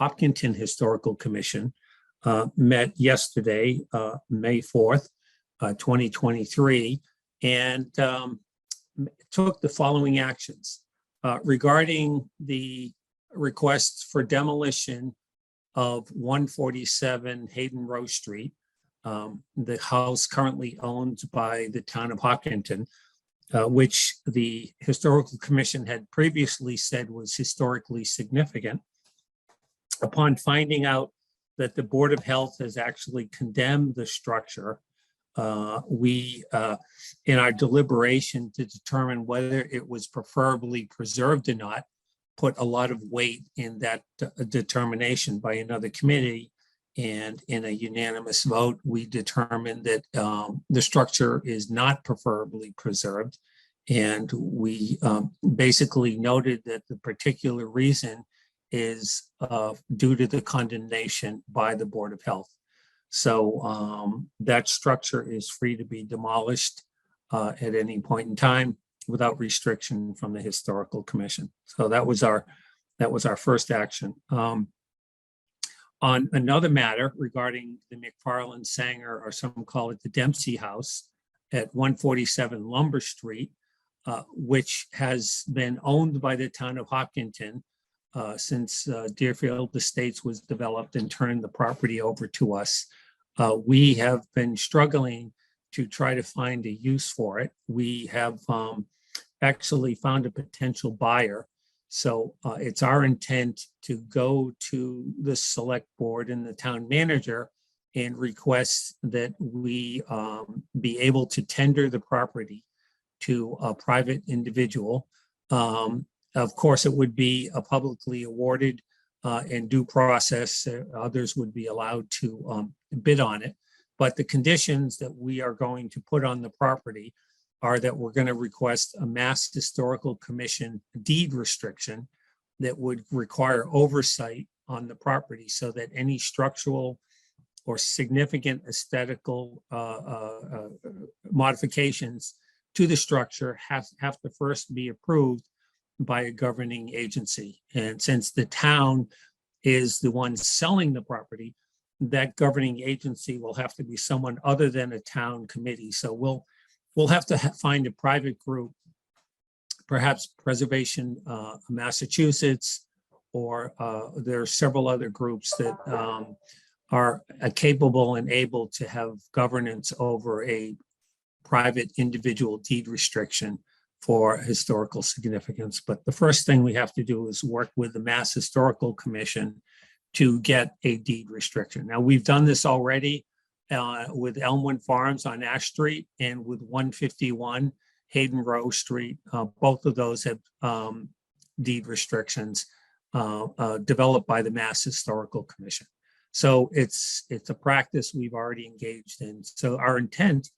Hopkinton Historical Commission met yesterday, May 4th, 2023, and took the following actions regarding the requests for demolition of 147 Hayden Row Street, the house currently owned by the town of Hopkinton, which the Historical Commission had previously said was historically significant. Upon finding out that the Board of Health has actually condemned the structure, we, in our deliberation to determine whether it was preferably preserved or not, put a lot of weight in that determination by another committee. And in a unanimous vote, we determined that the structure is not preferably preserved. And we basically noted that the particular reason is due to the condemnation by the Board of Health. So that structure is free to be demolished at any point in time without restriction from the Historical Commission. So that was our first action. On another matter regarding the McFarland Sanger, or some call it the Dempsey House at 147 Lumber Street, which has been owned by the town of Hopkinton since Deerfield Estates was developed and turned the property over to us. We have been struggling to try to find a use for it. We have actually found a potential buyer. So it's our intent to go to the select board and the town manager and request that we be able to tender the property to a private individual. Of course, it would be a publicly awarded and due process. Others would be allowed to bid on it. But the conditions that we are going to put on the property are that we're going to request a Mass Historical Commission deed restriction that would require oversight on the property so that any structural or significant aesthetical modifications to the structure have to first be approved by a governing agency. And since the town is the one selling the property, that governing agency will have to be someone other than a town committee. So we'll have to find a private group, perhaps Preservation Massachusetts, or there are several other groups that are capable and able to have governance over a private individual deed restriction for historical significance. But the first thing we have to do is work with the Mass Historical Commission to get a deed restriction. Now, we've done this already with Elmwood Farms on Ash Street and with 151 Hayden Row Street. Both of those have deed restrictions developed by the Mass Historical Commission. So it's a practice we've already engaged in. So our intent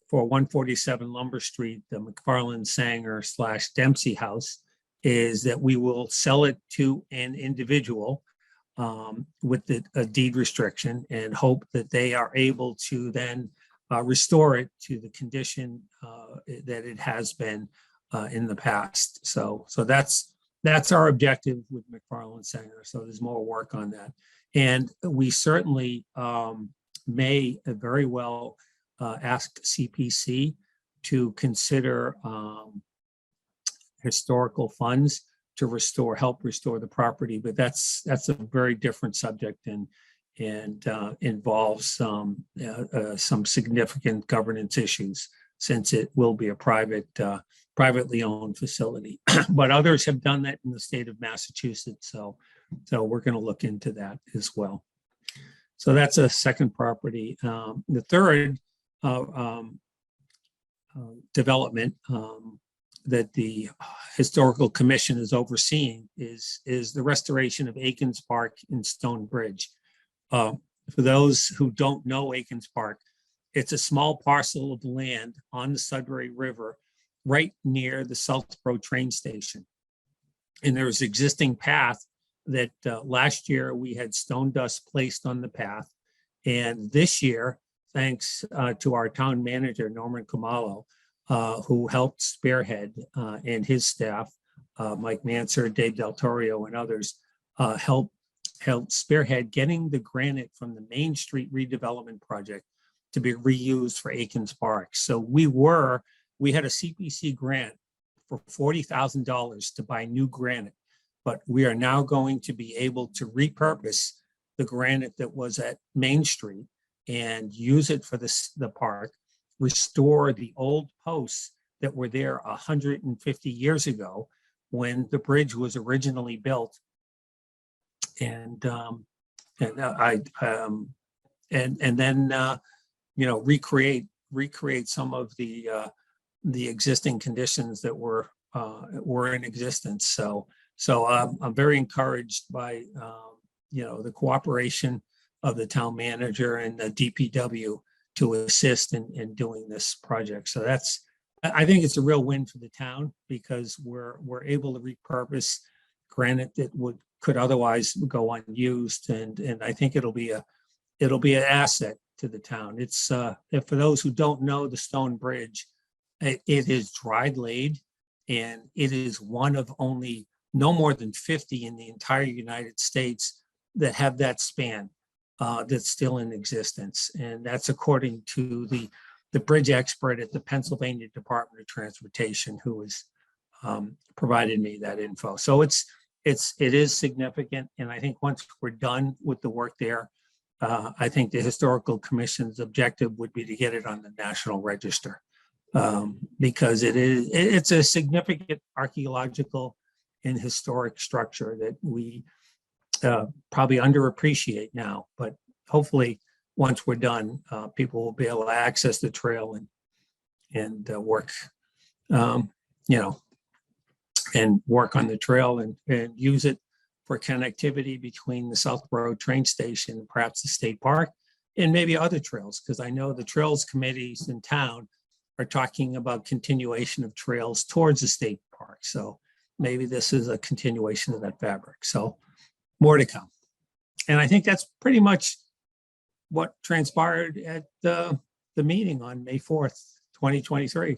for 147 Lumber Street, the McFarland Sanger / Dempsey House, is that we will sell it to an individual with a deed restriction and hope that they are able to then restore it to the condition that it has been in the past. So that's our objective with McFarland Sanger. So there's more work on that. And we certainly may very well ask CPC to consider historical funds to help restore the property, but that's a very different subject and involves some significant governance issues, since it will be a privately owned facility. But others have done that in the state of Massachusetts, so we're going to look into that as well. So that's a second property. The third development that the Historical Commission is overseeing is the restoration of Aikens Park in Stone Bridge. For those who don't know Aikens Park, it's a small parcel of land on the Sudbury River, right near the Southborough train station. And there's existing path that last year we had stone dust placed on the path. And this year, thanks to our town manager, Norman Khumalo, who helped spearhead, and his staff, Mike Manser, Dave Del Torio, and others, helped helped spearhead getting the granite from the Main Street redevelopment project to be reused for Aikens Park. So we had a CPC grant for $40,000 to buy new granite, but we are now going to be able to repurpose the granite that was at Main Street and use it for the park, restore the old posts that were there 150 years ago when the bridge was originally built. And then recreate some of the existing conditions that were in existence. So I'm very encouraged by the cooperation of the town manager and the DPW to assist in doing this project. So I think it's a real win for the town because we're able to repurpose granite that could otherwise go unused, and I think it'll be an asset to the town. It's for those who don't know the Stone Bridge, it is dry laid, and it is one of only no more than 50 in the entire United States that have that span that's still in existence, and that's according to the bridge expert at the Pennsylvania Department of Transportation who has provided me that info. So it is significant, and I think once we're done with the work there, I think the Historical Commission's objective would be to get it on the National Register because it's a significant archaeological and historic structure that we probably underappreciate now. But hopefully, once we're done, people will be able to access the trail and work, and work on the trail and use it for connectivity between the South Road train station and perhaps the state park and maybe other trails, because I know the trails committees in town are talking about continuation of trails towards the state park. So maybe this is a continuation of that fabric. So more to come. And I think that's pretty much what transpired at the meeting on May 4th, 2023.